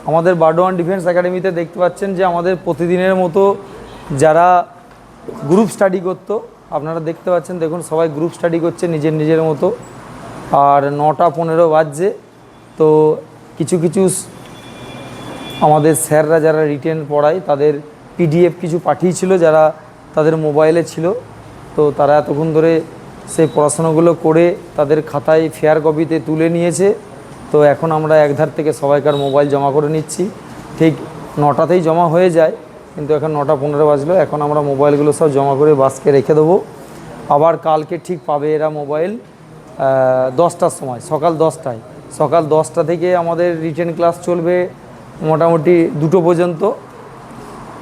আমাদের বারডোয়ান ডিফেন্স একাডেমিতে দেখতে পাচ্ছেন যে আমাদের প্রতিদিনের মতো যারা গ্রুপ স্টাডি করতো, আপনারা দেখতে পাচ্ছেন, দেখুন সবাই গ্রুপ স্টাডি করছে নিজের নিজের মতো। আর 9:15 বাজছে। তো কিছু কিছু আমাদের স্যাররা যারা রিটেন পড়ায় তাদের পিডিএফ কিছু পাঠিয়েছিল, যারা তাদের মোবাইলে ছিল। তো তারা এতক্ষণ ধরে সেই পড়াশোনাগুলো করে তাদের খাতায় ফেয়ার কপিতে তুলে নিয়েছে। তো এখন আমরা একধার থেকে সবাইকার মোবাইল জমা করে নিচ্ছি। ঠিক 9টাতেই জমা হয়ে যায়, কিন্তু এখন 9:15 বাজলো। এখন আমরা মোবাইলগুলো সব জমা করে বাসকে রেখে দেবো। আবার কালকে ঠিক পাবে এরা মোবাইল 10টার সময়, সকাল 10টায়। সকাল 10টা থেকে আমাদের রিটেন ক্লাস চলবে মোটামুটি 2টো পর্যন্ত।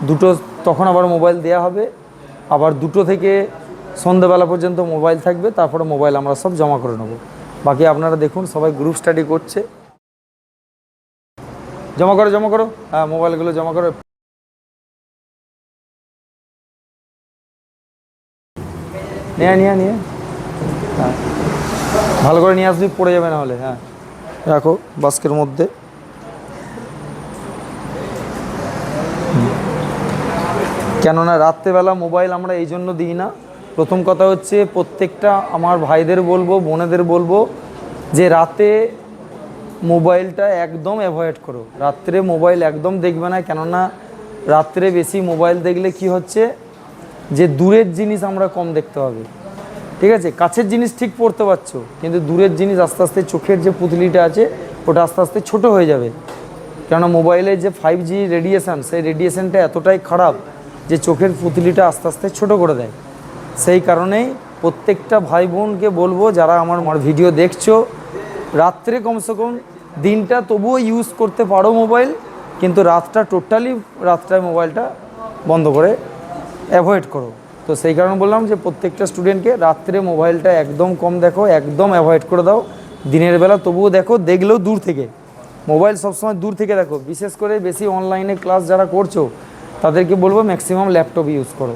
2টো তখন আবার মোবাইল দেয়া হবে। আবার 2টো থেকে সন্ধ্যেবেলা পর্যন্ত মোবাইল থাকবে, তারপরে মোবাইল আমরা সব জমা করে নেব। বাকি আপনারা দেখুন সবাই গ্রুপ স্টাডি করছে। জমা করো জমা করো, হ্যাঁ মোবাইলগুলো জমা করো। নিয়ে হ্যাঁ, ভালো করে নিয়ে আসবি, পড়ে যাবে না হলে। হ্যাঁ রাখো বাস্কের মধ্যে। কেননা রাত্রেবেলা মোবাইল আমরা এই জন্য দিই না। প্রথম কথা হচ্ছে, প্রত্যেকটা আমার ভাইদের বলবো, বোনেদের বলবো যে রাতে মোবাইলটা একদম অ্যাভয়েড করো। রাত্রে মোবাইল একদম দেখবে না। কেননা রাত্রে বেশি মোবাইল দেখলে কি হচ্ছে যে দূরের জিনিস আমরা কম দেখতে হবে। ঠিক আছে, কাছের জিনিস ঠিক পড়তে পারছো, কিন্তু দূরের জিনিস আস্তে আস্তে চোখের যে পুঁতলিটা আছে ওটা আস্তে আস্তে ছোটো হয়ে যাবে। কেননা মোবাইলের যে 5G রেডিয়েশান, সেই রেডিয়েশানটা এতটাই খারাপ যে চোখের পুঁতলিটা আস্তে আস্তে ছোটো করে দেয়। সেই কারণেই প্রত্যেকটা ভাই বোনকে বলবো, যারা আমার ভিডিও দেখছো, রাত্রে কমসে কম দিনটা তবুও ইউজ করতে পারো মোবাইল, কিন্তু রাতটা টোটালি রাতটায় মোবাইলটা বন্ধ করে অ্যাভয়েড করো। তো সেই কারণে বললাম যে প্রত্যেকটা স্টুডেন্টকে রাত্রে মোবাইলটা একদম কম দেখো, একদম অ্যাভয়েড করে দাও। দিনের বেলা তবুও দেখো, দেখলেও দূর থেকে। মোবাইল সবসময় দূর থেকে দেখো। বিশেষ করে বেশি অনলাইনে ক্লাস যারা করছো তাদেরকে বলবো ম্যাক্সিমাম ল্যাপটপ ইউজ করো।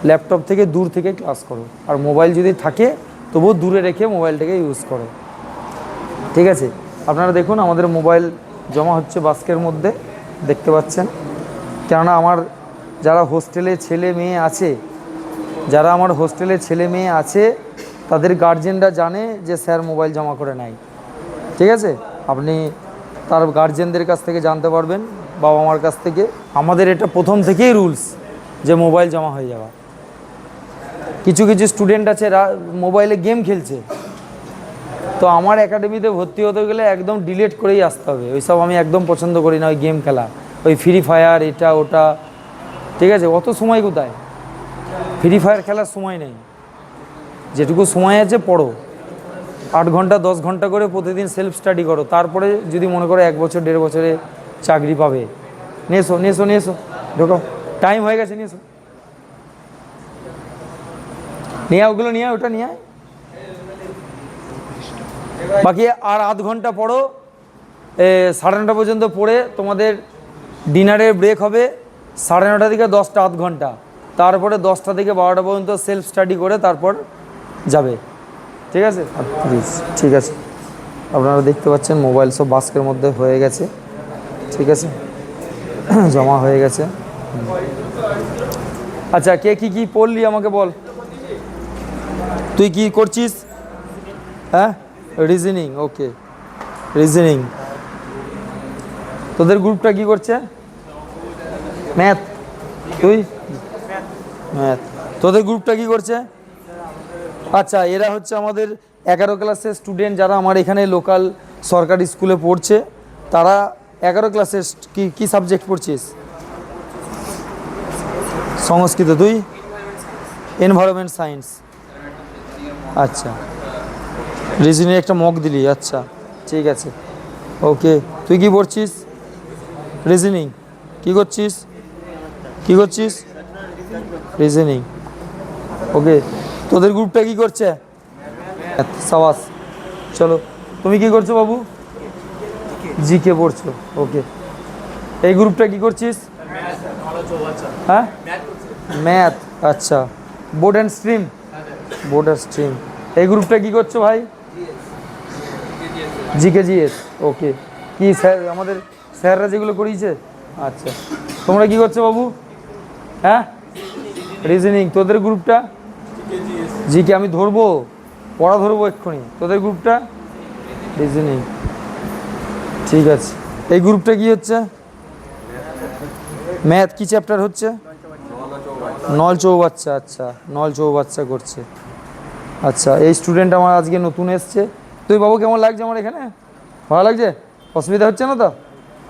ল্যাপটপ থেকে দূর থেকে ক্লাস করো। আর মোবাইল যদি থাকে তবুও দূরে রেখে মোবাইলটাকে ইউজ করো। ঠিক আছে, আপনারা দেখুন আমাদের মোবাইল জমা হচ্ছে বাস্কের মধ্যে, দেখতে পাচ্ছেন। কেননা আমার যারা হোস্টেলে ছেলে মেয়ে আছে, তাদের গার্জেনরা জানে যে স্যার মোবাইল জমা করে নেয়। ঠিক আছে, আপনি তার গার্জেনদের কাছ থেকে জানতে পারবেন, বাবা মার কাছ থেকে। আমাদের এটা প্রথম থেকেই রুলস যে মোবাইল জমা হয়ে যাওয়া। কিছু কিছু স্টুডেন্ট আছে মোবাইলে গেম খেলছে, তো আমার একাডেমিতে ভর্তি হতে গেলে একদম ডিলিট করেই আসতে হবে। ওইসব আমি একদম পছন্দ করি না, ওই গেম খেলা, ওই ফ্রি ফায়ার, এটা ওটা। ঠিক আছে, অত সময় কোথায়? ফ্রি ফায়ার খেলার সময় নেই। যেটুকু সময় আছে পড়ো, 8 ঘন্টা 10 ঘন্টা করে প্রতিদিন সেলফ স্টাডি করো। তারপরে যদি মনে করো 1 বছর 1.5 বছরে চাকরি পাবে, নিয়ে এসো ঢোকাও, টাইম হয়ে গেছে, নিয়ে এসো, ওগুলো নিয়ে ওটা নিয়ে। বাকি আর আধ ঘন্টা পড়ো, 9:30 পর্যন্ত পড়ে তোমাদের ডিনারের ব্রেক হবে 9:30 থেকে 10টা, আধ ঘন্টা। তারপরে 10টা থেকে 12টা পর্যন্ত সেলফ স্টাডি করে তারপর যাবে। ঠিক আছে, ঠিক আছে। আপনারা দেখতে পাচ্ছেন মোবাইল সব বাস্কের মধ্যে হয়ে গেছে। ঠিক আছে, জমা হয়ে গেছে। আচ্ছা, কে কি পড়লি আমাকে বল, তুই কি করছিস? হ্যাঁ, রিজনিং। ওকে, রিজনিং। তোদের গ্রুপটা কি করছে? ম্যাথ। তুই ম্যাথ। তোদের গ্রুপটা কি করছে? আচ্ছা, এরা হচ্ছে আমাদের 11 ক্লাসের স্টুডেন্ট, যারা আমার এখানে লোকাল সরকারি স্কুলে পড়ছে। তারা 11 ক্লাসের কি সাবজেক্ট পড়ছিস? সংস্কৃত। তুই? Environment science. আচ্ছা, রিজনিং একটা মক দিলি। আচ্ছা, ঠিক আছে, ওকে। তুই কি পড়ছিস? রিজনিং। কি করছিস? রিজনিং। ওকে, তোদের গ্রুপটা কি করছে? সাবাস, চলো। তুমি কি করছো বাবু? জিকে পড়ছো। ওকে, এই গ্রুপটা কি করছিস? হ্যাঁ, ম্যাথ। আচ্ছা, বোর্ড অ্যান্ড স্ট্রিম। এই গ্রুপটা কি করছো ভাই? GK GS. ওকে, কি স্যার আমাদের স্যাররা যেগুলো করিয়েছে? আচ্ছা, তোমরা কি করছো বাবু? হ্যাঁ, রিজনিং। তোদের গ্রুপটা? জিকে। আমি ধরবো, পড়া ধরবো এক্ষুনি। তোদের গ্রুপটা? রিজনিং। ঠিক আছে। এই গ্রুপটা কি হচ্ছে? ম্যাথ। কি চ্যাপ্টার হচ্ছে? নল চৌবাচ্চা। আচ্ছা, নল চৌবাচ্চা করছে। আচ্ছা, এই স্টুডেন্ট আমার আজকে নতুন এসছে। তুই বাবু কেমন লাগছে আমার এখানে? ভালো লাগছে? অসুবিধা হচ্ছে না তো?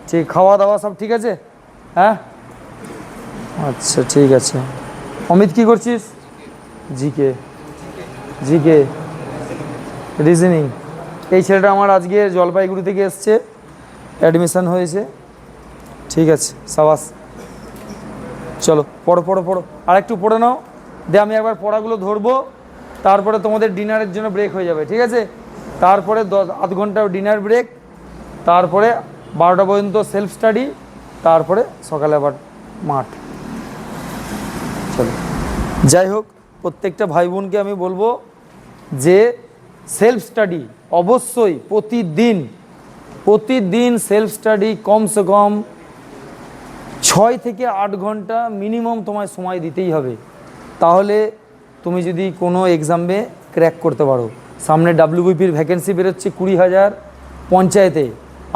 ঠিক, খাওয়া দাওয়া সব ঠিক আছে? হ্যাঁ, আচ্ছা ঠিক আছে। অমিত কি করছিস? জিকে। GK, reasoning. এই ছেলেটা আমার আজকে জলপাইগুড়ি থেকে এসছে, অ্যাডমিশান হয়েছে। ঠিক আছে, সাবাস। চলো পড়ো পড়ো পড়ো, আর একটু পড়ে নাও। দিয়ে আমি একবার পড়াগুলো ধরবো, তারপরে তোমাদের ডিনারের জন্য ব্রেক হয়ে যাবে, ঠিক আছে? তারপরে আধ ঘন্টা ডিনার ব্রেক, তারপরে 12টা পর্যন্ত সেলফ স্টাডি, তারপরে সকালে আবার মাঠ। চলো, যাই হোক, প্রত্যেকটা ভাই বোনকে আমি বলবো যে সেলফ স্টাডি অবশ্যই প্রতিদিন সেলফ স্টাডি কমসে কম 6 থেকে 8 ঘন্টা মিনিমাম তোমায় সময় দিতেই হবে। তাহলে তুমি যদি কোনো এক্সামে ক্র্যাক করতে পারো। সামনে ডাব্লিউবিপির ভ্যাকেন্সি বেরোচ্ছে 20,000 পঞ্চায়েতে।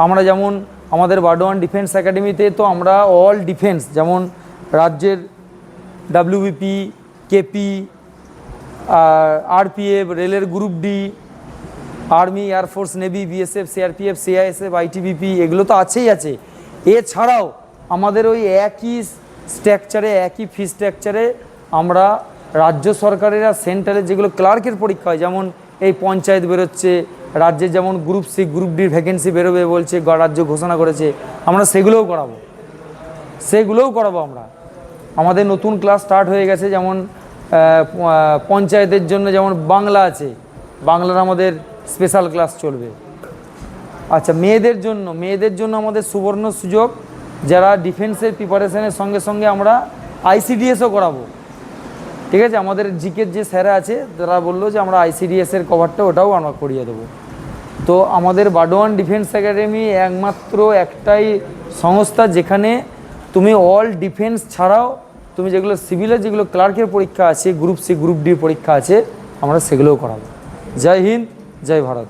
আমরা যেমন আমাদের বার্ডোয়ান ডিফেন্স একাডেমিতে তো আমরা অল ডিফেন্স, যেমন রাজ্যের ডাব্লিউবিপি, কেপি, আরপিএফ, রেলের group D, army, air force, navy, BSF, CRPF, CISF, ITBP, এগুলো তো আছেই আছে। এছাড়াও আমাদের ওই একই স্ট্রাকচারে, একই ফি স্ট্রাকচারে আমরা রাজ্য সরকারের আর সেন্ট্রালের যেগুলো ক্লার্কের পরীক্ষা হয়, যেমন এই পঞ্চায়েত বেরোচ্ছে, রাজ্যের যেমন গ্রুপ সি, গ্রুপ ডির ভ্যাকেন্সি বেরোবে বলছে, রাজ্য ঘোষণা করেছে, আমরা সেগুলোও করাবো আমরা। আমাদের নতুন ক্লাস স্টার্ট হয়ে গেছে, যেমন পঞ্চায়েতের জন্য যেমন বাংলা আছে, বাংলার আমাদের স্পেশাল ক্লাস চলবে। আচ্ছা, মেয়েদের জন্য আমাদের সুবর্ণ সুযোগ, যারা ডিফেন্সের প্রিপারেশনের সঙ্গে সঙ্গে আমরা আইসিডিএসও করাবো, ঠিক আছে? আমাদের জিকের যে স্যারা আছে তারা বললো যে আমরা আইসিডিএসের কভারটা ওটাও আমরা করিয়ে দেবো। তো আমাদের বার্ডোয়ান ডিফেন্স একাডেমি একমাত্র একটাই সংস্থা যেখানে তুমি অল ডিফেন্স ছাড়াও তুমি যেগুলো সিভিলের, যেগুলো ক্লার্কের পরীক্ষা আছে, গ্রুপ সি, গ্রুপ ডি পরীক্ষা আছে, আমরা সেগুলোও করাবো। জয় হিন্দ, জয় ভারত।